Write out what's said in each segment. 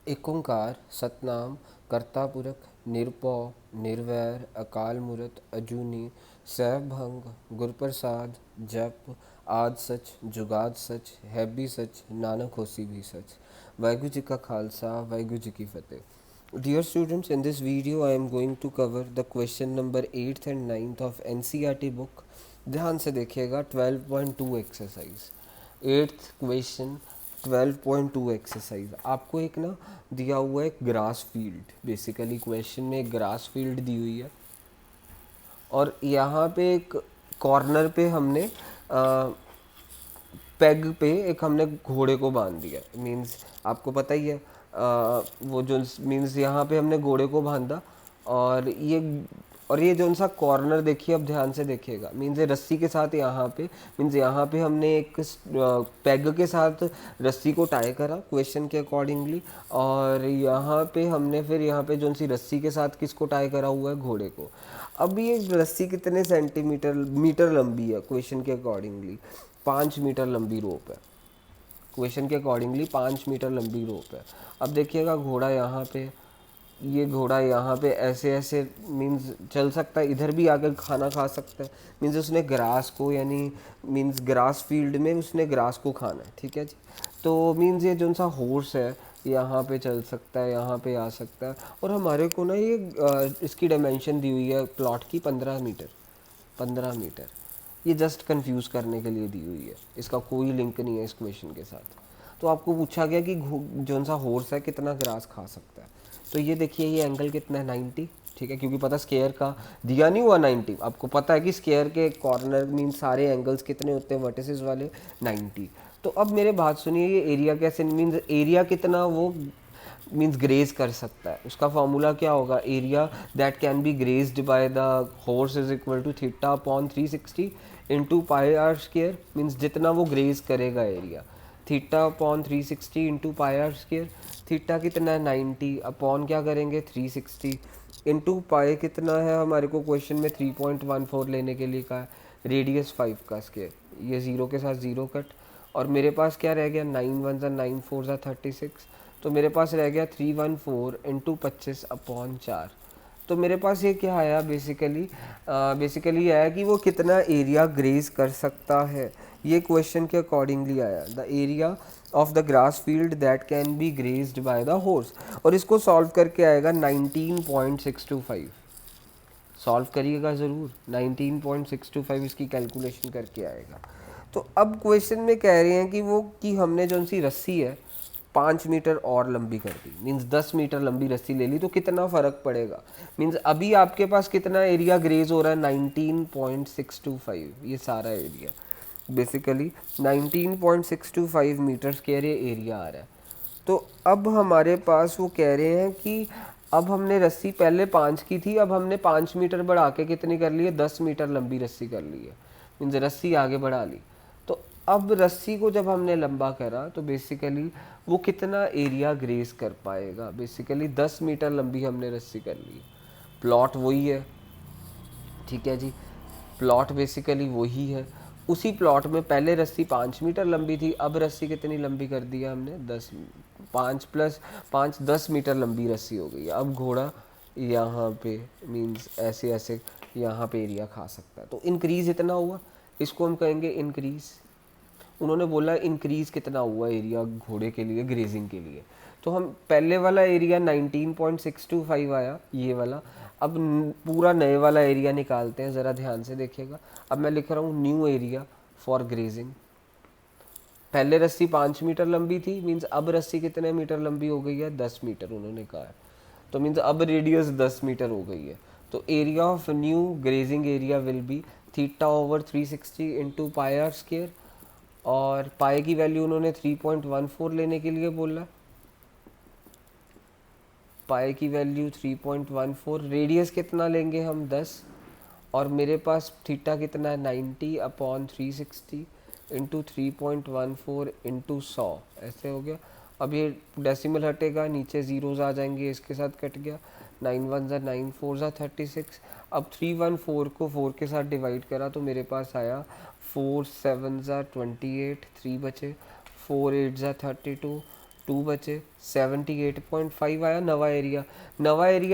एक ओंकार सतनाम करता पुरख निरपौ निर्वैर अकाल मूरत अजूनी सैभंग गुरप्रसाद जप आद सच जुगाद सच है भी सच नानक होसी भी सच। वाहिगुरु जी का खालसा वाहिगुरु जी की फतेह। Dear students, in this video I am going to cover the question number 8th and 9th of NCERT book। ध्यान से देखिएगा 12.2 एक्सरसाइज। 8th question 12.2 exercise. आपको एक ना दिया हुआ है ग्रास फील्ड। बेसिकली क्वेश्चन में एक ग्रास फील्ड दी हुई है और यहाँ पे एक कॉर्नर पे हमने पेग पे एक हमने घोड़े को बांध दिया। मींस आपको पता ही है वो जो मींस यहाँ पे हमने घोड़े को बांधा और ये जो सा कॉर्नर देखिए, अब ध्यान से देखिएगा। मींस ये रस्सी के साथ यहाँ पे मींस यहाँ पे हमने एक पेग के साथ रस्सी को टाई करा क्वेश्चन के अकॉर्डिंगली, और यहाँ पे हमने फिर यहाँ पे जो सी रस्सी के साथ किसको टाई करा हुआ है, घोड़े को। अब ये रस्सी कितने सेंटीमीटर मीटर लंबी है क्वेश्चन के अकॉर्डिंगली? 5 मीटर लंबी रोप है। क्वेश्चन के अकॉर्डिंगली 5 मीटर लंबी रोप है। अब देखिएगा घोड़ा यहाँ पे, ये घोड़ा यहाँ पे ऐसे ऐसे मींस चल सकता है, इधर भी आकर खाना खा सकता है। मींस उसने ग्रास को यानी मींस ग्रास फील्ड में उसने ग्रास को खाना है, ठीक है जी। तो मींस ये जो सा हॉर्स है यहाँ पे चल सकता है, यहाँ पे आ सकता है। और हमारे को ना ये इसकी डायमेंशन दी हुई है प्लॉट की 15 मीटर। 15 मीटर ये जस्ट कंफ्यूज करने के लिए दी हुई है, इसका कोई लिंक नहीं है इस क्वेश्चन के साथ। तो आपको पूछा गया कि जो सा हॉर्स है कितना ग्रास खा सकता है। तो ये देखिए ये एंगल कितना है, 90, ठीक है, क्योंकि पता स्क्वायर का दिया नहीं हुआ 90। आपको पता है कि स्क्वायर के कॉर्नर मीन सारे एंगल्स कितने होते हैं वर्टिसेस वाले, 90। तो अब मेरे बात सुनिए, ये एरिया कैसे मीन्स एरिया कितना वो मीन्स ग्रेज कर सकता है, उसका फॉर्मूला क्या होगा? Area that can be grazed by the horse is equal to theta upon 360 into pi r square. Means जितना वो ग्रेज करेगा area, theta upon 360 into pi r square. Theta कितना है 90 अपॉन क्या करेंगे 360 इंटू पाई कितना है हमारे को क्वेश्चन में 3.14 लेने के लिए कहा है, रेडियस 5 का स्क्वायर। ये ज़ीरो के साथ ज़ीरो कट, और मेरे पास क्या रह गया 9 वन ज़ा 9 फोर ज़ा 36, तो मेरे पास रह गया 314 इंटू 25 अपॉन 4। तो मेरे पास ये क्या आया बेसिकली आया कि वो कितना एरिया ग्रेज कर सकता है। ये क्वेश्चन के अकॉर्डिंगली आया, the area of the grass field that can be grazed by the horse. और इसको सॉल्व करके आएगा 19.625। सॉल्व करिएगा ज़रूर, 19.625 इसकी कैलकुलेशन करके आएगा। तो अब क्वेश्चन में कह रहे हैं कि वो कि हमने जो सी रस्सी है 5 मीटर और लंबी कर दी, मीन्स 10 मीटर लंबी रस्सी ले ली, तो कितना फ़र्क पड़ेगा? मीन्स अभी आपके पास कितना एरिया ग्रेज हो रहा है 19.625, ये सारा एरिया बेसिकली 19.625 मीटर स्क्वायर ये एरिया आ रहा है। तो अब हमारे पास वो कह रहे हैं कि अब हमने रस्सी पहले 5 की थी, अब हमने 5 मीटर बढ़ा के कितनी कर ली है, 10 मीटर लंबी रस्सी कर ली है। मीन्स रस्सी आगे बढ़ा ली। तो अब रस्सी को जब हमने लंबा करा तो बेसिकली वो कितना एरिया ग्रेस कर पाएगा? बेसिकली 10 मीटर लंबी हमने रस्सी कर ली। प्लॉट वही है, ठीक है जी, प्लॉट बेसिकली वही है। उसी प्लॉट में पहले रस्सी 5 मीटर लंबी थी, अब रस्सी कितनी लंबी कर दिया हमने 10, 5 प्लस 5 10 मीटर लंबी रस्सी हो गई। अब घोड़ा यहाँ पे मीन्स ऐसे ऐसे यहाँ पे एरिया खा सकता है। तो इंक्रीज इतना हुआ, इसको हम कहेंगे इंक्रीज। उन्होंने बोला इंक्रीज कितना हुआ एरिया घोड़े के लिए ग्रेजिंग के लिए। तो हम पहले वाला एरिया 19.625 आया ये वाला। अब पूरा नए वाला एरिया निकालते हैं, ज़रा ध्यान से देखिएगा। अब मैं लिख रहा हूँ न्यू एरिया फॉर ग्रेजिंग। पहले रस्सी 5 मीटर लंबी थी, मीन्स अब रस्सी कितने मीटर लंबी हो गई है, 10 मीटर उन्होंने कहा है। तो मीन्स अब रेडियस 10 मीटर हो गई है। तो area of new grazing area will be theta over 360 into pi r square, और पाई की वैल्यू उन्होंने 3.14 लेने के लिए बोला। पाई की वैल्यू 3.14, रेडियस कितना लेंगे हम 10, और मेरे पास थीटा कितना है 90 अपॉन 360 इंटू 3.14 इंटू 100, ऐसे हो गया। अब ये डेसिमल हटेगा, नीचे ज़ीरोज़ आ जाएंगे, इसके साथ कट गया। 9 वन ज़ा 9 फोर ज़ा 36। अब 314 को 4 के साथ डिवाइड करा तो मेरे पास आया 4 7 ज़ा 28, 3 बचे, 4 8 ज़ा 32, 2 बचे 78.5 आया नवा एरिया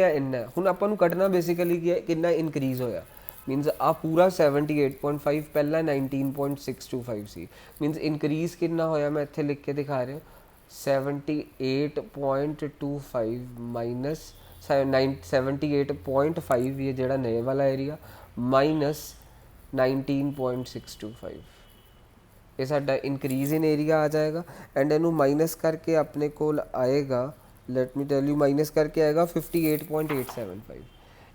इन्ना है। हुण आपां नूं कढना बेसिकली की कितना इनक्रीज होया मीनस आ पूरा 78.5 पहला 19.625 सी मीनस इनक्रीज कितना होया मैं इत्थे लिख के दिखा रहा 78.25 माइनस 78.5 ये जेड़ा नए वाला एरिया माइनस 19.625 ये साडा इंक्रीज इन एरिया आ जाएगा एंड इनू माइनस करके अपने कोल आएगा let me tell you minus करके आएगा 58.875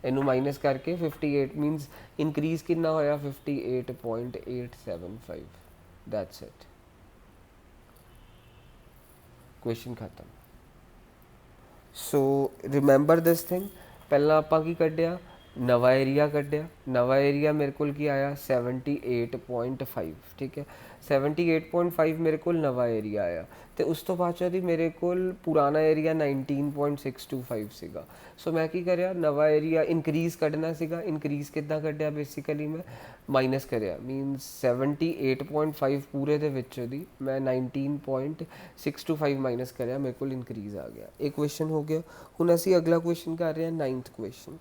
इनू माइनस करके 58 मीनस इंक्रीज कितना होया 58.875 दैट्स इट क्वेश्चन खत्म। सो रिमेंबर दिस थिंग पहला आपां की कढ़िया नवा एरिया मेरे को की आया 78.5 ठीक है 78.5 मेरे को नवा एरिया आया तो उस तो बाद दी मेरे को पुराना एरिया 19.625 सीगा सो मैं की करया नवा एरिया इनक्रीज कढ़ना सीगा इंक्रीज कितना कढ़िया बेसिकली मैं माइनस करया मीनस 78.5 पूरे दे विचों दी मैं 19.625 माइनस करया मेरे को इनक्रीज आ गया एक क्वेश्चन हो गया। हुण असीं अगला क्वेश्चन कर रहे हैं 9th क्वेश्चन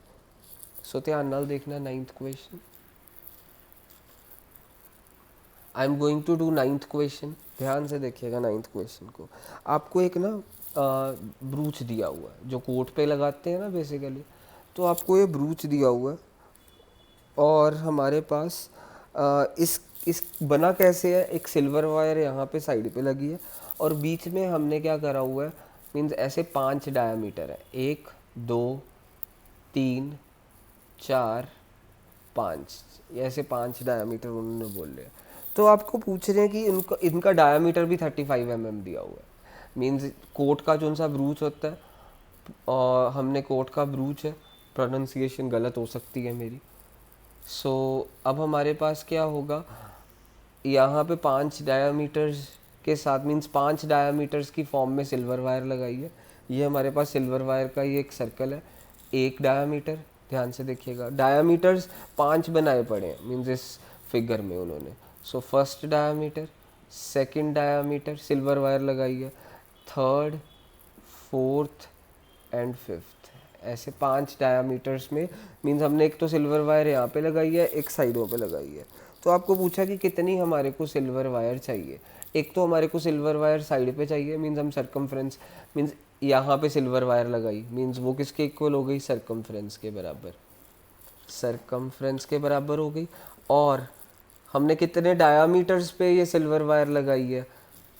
सो ध्यान नाल देखना 9th question I am going to do 9th question ध्यान से देखिएगा 9th क्वेश्चन को आपको एक ना ब्रूच दिया हुआ है जो कोट पे लगाते हैं ना बेसिकली तो आपको ये ब्रूच दिया हुआ है और हमारे पास इस बना कैसे है एक सिल्वर वायर यहाँ पे साइड पे लगी है और बीच में हमने क्या करा हुआ है मीन्स ऐसे 5 डायामीटर है 1 2 3 4 5 ऐसे 5 डायामीटर उन्होंने बोल रहे हैं तो आपको पूछ रहे हैं कि इनका डायामीटर भी 35 mm दिया हुआ है मीन्स कोट का जो सा ब्रूच होता है और हमने कोट का ब्रूच है प्रोनाउंसिएशन गलत हो सकती है मेरी सो अब हमारे पास क्या होगा यहाँ पे 5 डायामीटर्स के साथ मीन्स 5 डायामीटर्स की फॉर्म में सिल्वर वायर लगाई है ये हमारे पास सिल्वर वायर का ये एक सर्कल है एक डायामीटर ध्यान से देखिएगा डायामीटर्स 5 बनाए पड़े हैं मीन्स इस फिगर में उन्होंने so first diameter second diameter silver wire लगाई है थर्ड फोर्थ एंड फिफ्थ ऐसे 5 डायामीटर्स में मीन्स हमने एक तो सिल्वर वायर यहाँ पे लगाई है एक साइडों पे लगाई है तो आपको पूछा कि कितनी हमारे को सिल्वर वायर चाहिए एक तो हमारे को सिल्वर वायर साइड पे चाहिए मीन्स हम सरकमफ्रेंस मीन्स यहाँ पे सिल्वर वायर लगाई मीन्स वो किसके इक्वल हो गई सरकमफ्रेंस के बराबर हो गई और हमने कितने डायामीटर्स पे ये सिल्वर वायर लगाई है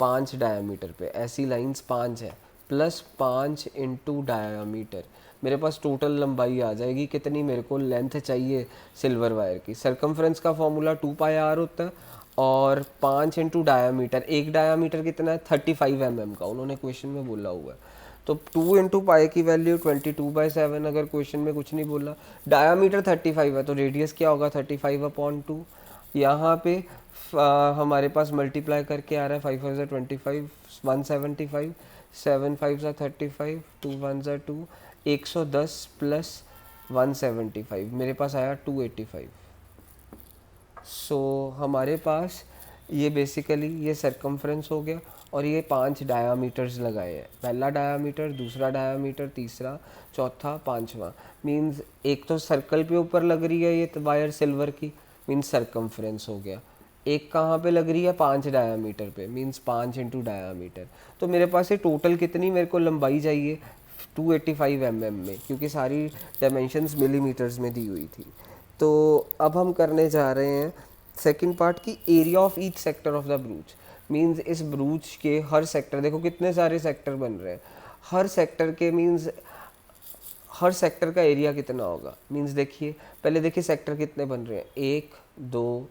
5 डायामीटर पे ऐसी लाइंस 5 है प्लस 5 इंटू डायामीटर मेरे पास टोटल लंबाई आ जाएगी कितनी मेरे को लेंथ चाहिए सिल्वर वायर की सरकमफ्रेंस का फॉर्मूला 2πr होता है और 5 इंटू डायामीटर एक डायामीटर कितना है 35 mm का उन्होंने क्वेश्चन में बोला हुआ है तो 2 इंटू पाई की वैल्यू 22/7 अगर क्वेश्चन में कुछ नहीं बोला डायामीटर 35 है तो रेडियस क्या होगा 35/2 यहाँ पे हमारे पास मल्टीप्लाई करके आ रहा है 5 5 25 175 7 5 35 2 1 2 110 प्लस 175 मेरे पास आया 285 सो हमारे पास ये बेसिकली ये सरकमफ्रेंस हो गया और ये 5 डायामीटर्स लगाए हैं पहला डायामीटर दूसरा डायामीटर तीसरा चौथा पांचवा मींस एक तो सर्कल पे ऊपर लग रही है ये वायर सिल्वर की मीन्स सरकमफ्रेंस हो गया एक कहाँ पे लग रही है 5 डायामीटर पे मीन्स 5 इंटू डायामीटर तो मेरे पास ये टोटल कितनी मेरे को लंबाई चाहिए 285 mm में क्योंकि सारी डायमेंशंस मिलीमीटर्स में दी हुई थी। तो अब हम करने जा रहे हैं सेकंड पार्ट की area of each sector of the ब्रूच means इस ब्रूच के हर सेक्टर देखो कितने सारे सेक्टर बन रहे हैं हर सेक्टर के मीन्स हर सेक्टर का एरिया कितना होगा मीन्स देखिए पहले देखिए सेक्टर कितने बन रहे हैं 1 2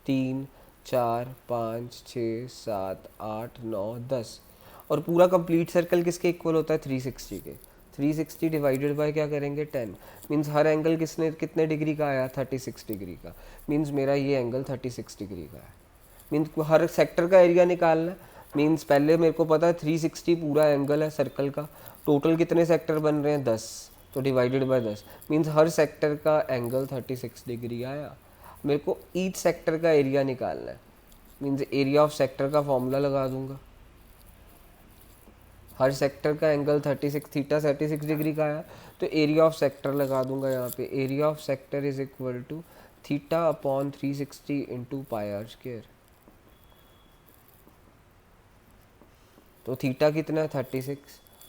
3 4 5 6 7 8 9 10 और पूरा कंप्लीट सर्कल किसके इक्वल होता है 360 के 360 डिवाइडेड बाय क्या करेंगे 10 मीन्स हर एंगल कितने डिग्री का आया 36 डिग्री का मीन्स मेरा ये एंगल 36 डिग्री का है मीन्स हर सेक्टर का एरिया निकालना मीन्स पहले मेरे को पता है 360 पूरा एंगल है सर्कल का टोटल कितने सेक्टर बन रहे हैं 10 तो divided by 10 means her sector का एंगल 36 डिग्री आया मेरे को ईच सेक्टर का एरिया निकालना है मीन्स एरिया ऑफ सेक्टर का फॉर्मूला लगा दूंगा हर सेक्टर का एंगल 36 थीटा 36 डिग्री का है, तो एरिया ऑफ सेक्टर लगा दूंगा यहाँ पे। Area of sector is equal to theta upon 360 into pi r square. तो थीटा कितना है 36,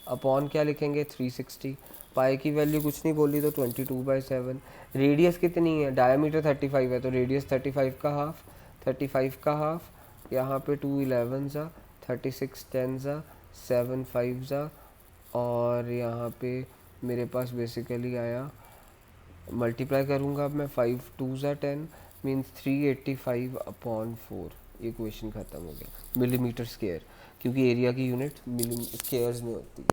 अपॉन क्या लिखेंगे 360, पाई की वैल्यू कुछ नहीं बोली तो 22/7। रेडियस कितनी है, डायमीटर 35 है तो रेडियस 35 का हाफ, 35 का हाफ, यहाँ पे 2 11 ज़ा, 36 10 ज़ा, 7 5 ज़ा, और यहाँ पे मेरे पास बेसिकली आया, मल्टीप्लाई करूँगा अब मैं, 5 2 ज़ा 10 मीन्स 385/4। ये क्वेश्चन ख़त्म हो गया। मिलीमीटर स्क्वायर, क्योंकि एरिया की यूनिट मिली स्क्वायर्स में होती है।